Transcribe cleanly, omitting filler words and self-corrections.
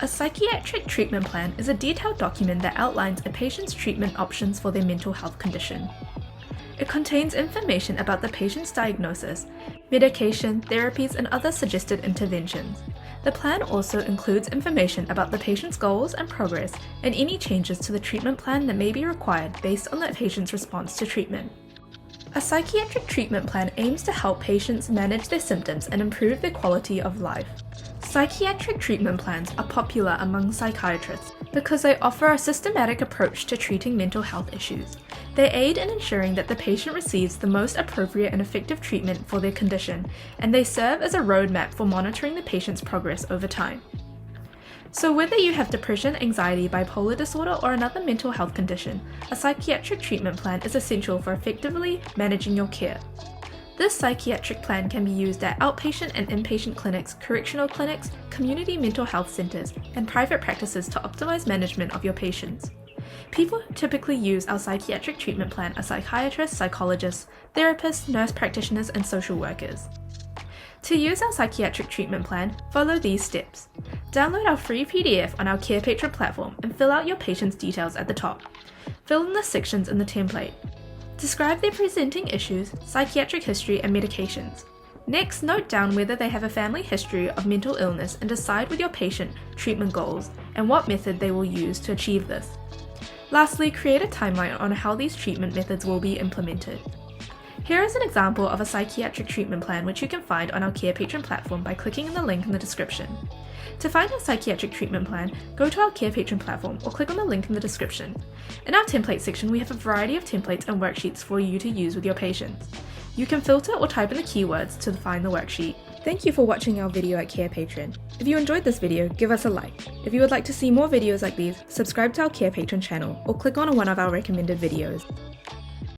A psychiatric treatment plan is a detailed document that outlines a patient's treatment options for their mental health condition. It contains information about the patient's diagnosis, medication, therapies, and other suggested interventions. The plan also includes information about the patient's goals and progress, and any changes to the treatment plan that may be required based on the patient's response to treatment. A psychiatric treatment plan aims to help patients manage their symptoms and improve their quality of life. Psychiatric treatment plans are popular among psychiatrists because they offer a systematic approach to treating mental health issues. They aid in ensuring that the patient receives the most appropriate and effective treatment for their condition, and they serve as a roadmap for monitoring the patient's progress over time. So whether you have depression, anxiety, bipolar disorder, or another mental health condition, a psychiatric treatment plan is essential for effectively managing your care. This psychiatric plan can be used at outpatient and inpatient clinics, correctional clinics, community mental health centers, and private practices to optimize management of your patients. People who typically use our psychiatric treatment plan are psychiatrists, psychologists, therapists, nurse practitioners, and social workers. To use our psychiatric treatment plan, follow these steps. Download our free PDF on our Carepatron platform and fill out your patient's details at the top. Fill in the sections in the template. Describe their presenting issues, psychiatric history, and medications. Next, note down whether they have a family history of mental illness and decide with your patient treatment goals and what method they will use to achieve this. Lastly, create a timeline on how these treatment methods will be implemented. Here is an example of a psychiatric treatment plan which you can find on our Carepatron platform by clicking on the link in the description. To find our psychiatric treatment plan, go to our Carepatron platform or click on the link in the description. In our template section, we have a variety of templates and worksheets for you to use with your patients. You can filter or type in the keywords to find the worksheet. Thank you for watching our video at Carepatron. If you enjoyed this video, give us a like. If you would like to see more videos like these, subscribe to our Carepatron channel or click on one of our recommended videos.